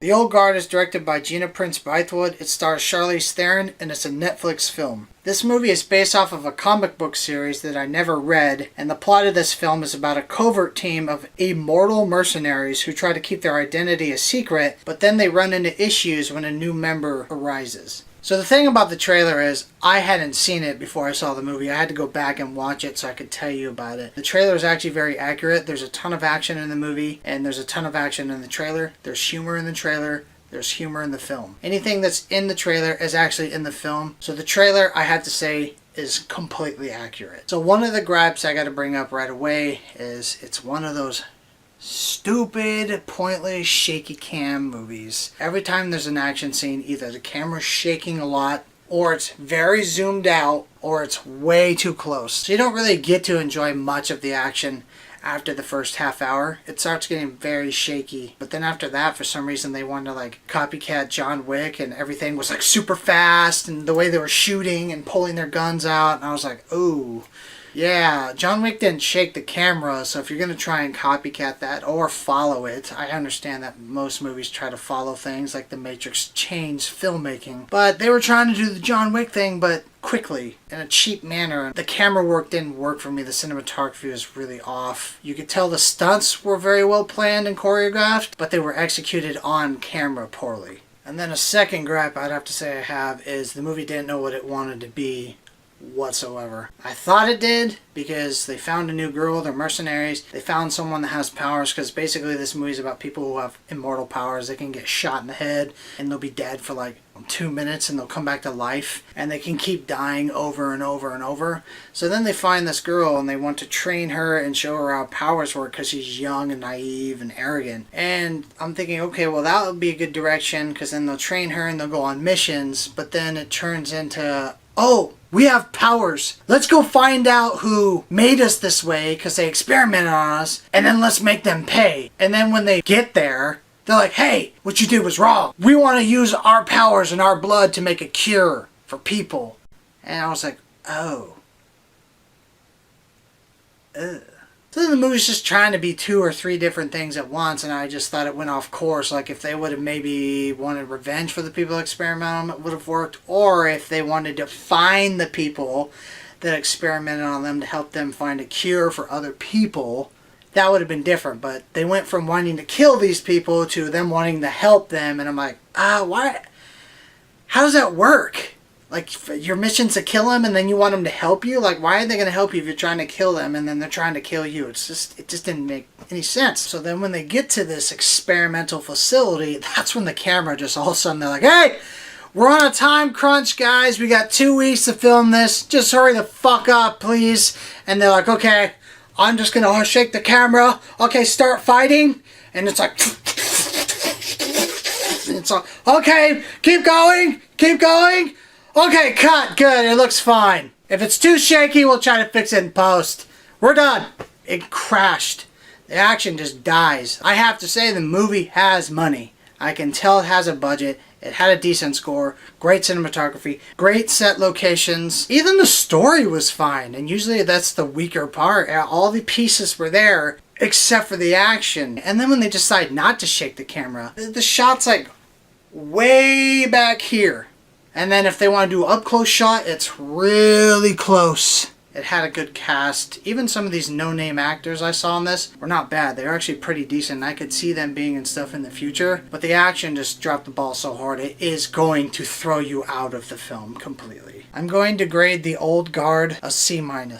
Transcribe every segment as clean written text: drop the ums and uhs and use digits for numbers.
The Old Guard is directed by Gina Prince-Bythewood. It stars Charlize Theron, and it's a Netflix film. This movie is based off of a comic book series that I never read, and the plot of this film is about a covert team of immortal mercenaries who try to keep their identity a secret, but then they run into issues when a new member arises. So the thing about the trailer is, I hadn't seen it before I saw the movie. I had to go back and watch it so I could tell you about it. The trailer is actually very accurate. There's a ton of action in the movie, and there's a ton of action in the trailer. There's humor in the trailer. There's humor in the film. Anything that's in the trailer is actually in the film. So the trailer, I have to say, is completely accurate. So one of the gripes I got to bring up right away is it's one of those stupid, pointless, shaky cam movies. Every time there's an action scene, either the camera's shaking a lot, or it's very zoomed out, or it's way too close. So you don't really get to enjoy much of the action after the first half hour. It starts getting very shaky. But then after that, for some reason, they wanted to like copycat John Wick, and everything was like super fast, and the way they were shooting and pulling their guns out, and I was like, ooh. Yeah, John Wick didn't shake the camera, so if you're going to try and copycat that or follow it, I understand that most movies try to follow things like The Matrix change filmmaking. But they were trying to do the John Wick thing, but quickly, in a cheap manner. The camera work didn't work for me. The cinematography was really off. You could tell the stunts were very well planned and choreographed, but they were executed on camera poorly. And then a second gripe I'd have to say I have is the movie didn't know what it wanted to be whatsoever. I thought it did because they found a new girl, they're mercenaries, they found someone that has powers, because basically this movie is about people who have immortal powers. They can get shot in the head and they'll be dead for like 2 minutes and they'll come back to life, and they can keep dying over and over and over. So then they find this girl and they want to train her and show her how powers work because she's young and naive and arrogant. And I'm thinking, okay, well that would be a good direction, because then they'll train her and they'll go on missions. But then it turns into, oh, we have powers. Let's go find out who made us this way because they experimented on us, and then let's make them pay. And then when they get there, they're like, hey, what you did was wrong. We want to use our powers and our blood to make a cure for people. And I was like, oh. Ugh. So then the movie's just trying to be 2 or 3 different things at once, and I just thought it went off course. Like if they would have maybe wanted revenge for the people that experimented on them, it would have worked. Or if they wanted to find the people that experimented on them to help them find a cure for other people, that would have been different. But they went from wanting to kill these people to them wanting to help them, and I'm like, why? How does that work? Like, your mission's to kill him and then you want him to help you? Like, why are they going to help you if you're trying to kill them and then they're trying to kill you? It just didn't make any sense. So then when they get to this experimental facility, that's when the camera just all of a sudden, they're like, hey, we're on a time crunch, guys. We got 2 weeks to film this. Just hurry the fuck up, please. And they're like, okay, I'm just going to shake the camera. Okay, start fighting. And it's like, it's like, okay, keep going, keep going. Okay, cut. Good. It looks fine. If it's too shaky, we'll try to fix it in post. We're done. It crashed. The action just dies. I have to say the movie has money. I can tell it has a budget. It had a decent score, great cinematography, great set locations. Even the story was fine, and usually that's the weaker part. All the pieces were there, except for the action. And then when they decide not to shake the camera, the shot's like way back here. And then if they want to do an up-close shot, it's really close. It had a good cast. Even some of these no-name actors I saw in this were not bad. They were actually pretty decent. I could see them being in stuff in the future. But the action just dropped the ball so hard, it is going to throw you out of the film completely. I'm going to grade The Old Guard a C-. Now,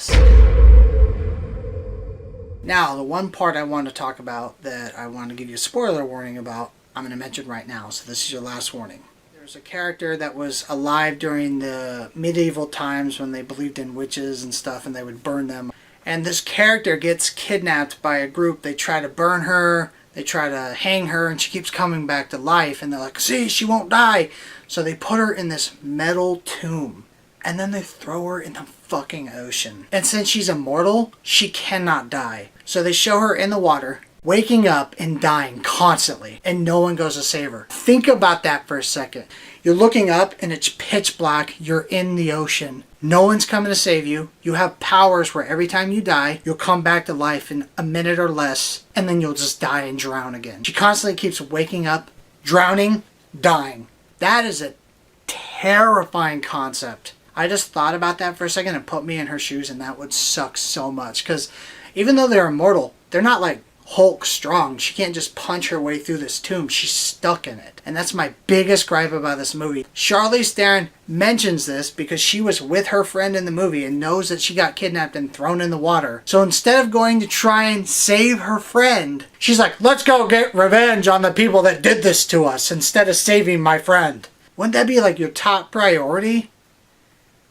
the one part I want to talk about that I want to give you a spoiler warning about, I'm going to mention right now. So this is your last warning. There's a character that was alive during the medieval times when they believed in witches and stuff and they would burn them. And this character gets kidnapped by a group. They try to burn her, they try to hang her, and she keeps coming back to life. And they're like, see, she won't die. So they put her in this metal tomb. And then they throw her in the fucking ocean. And since she's immortal, she cannot die. So they show her in the water, waking up and dying constantly, and no one goes to save her. Think about that for a second. You're looking up and it's pitch black. You're in the ocean. No one's coming to save you. You have powers where every time you die, you'll come back to life in a minute or less, and then you'll just die and drown again. She constantly keeps waking up, drowning, dying. That is a terrifying concept. I just thought about that for a second and put me in her shoes, and that would suck so much. Because even though they're immortal, they're not like Hulk strong. She can't just punch her way through this tomb. She's stuck in it. And that's my biggest gripe about this movie. Charlize Theron mentions this because she was with her friend in the movie and knows that she got kidnapped and thrown in the water. So instead of going to try and save her friend, she's like, let's go get revenge on the people that did this to us instead of saving my friend. Wouldn't that be like your top priority?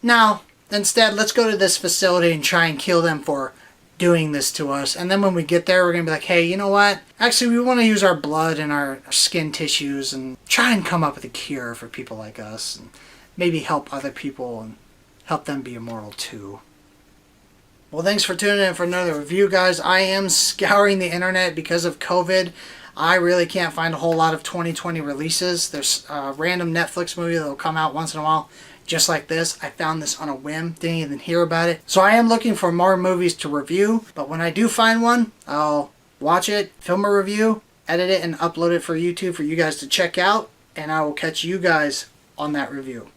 No. Instead, let's go to this facility and try and kill them for doing this to us. And then when we get there, we're going to be like, hey, you know what? Actually, we want to use our blood and our skin tissues and try and come up with a cure for people like us. And maybe help other people and help them be immortal too. Well, thanks for tuning in for another review, guys. I am scouring the internet because of COVID. I really can't find a whole lot of 2020 releases. There's a random Netflix movie that will come out once in a while. Just like this, I found this on a whim, didn't even hear about it. So I am looking for more movies to review, but when I do find one, I'll watch it, film a review, edit it, and upload it for YouTube for you guys to check out, and I will catch you guys on that review.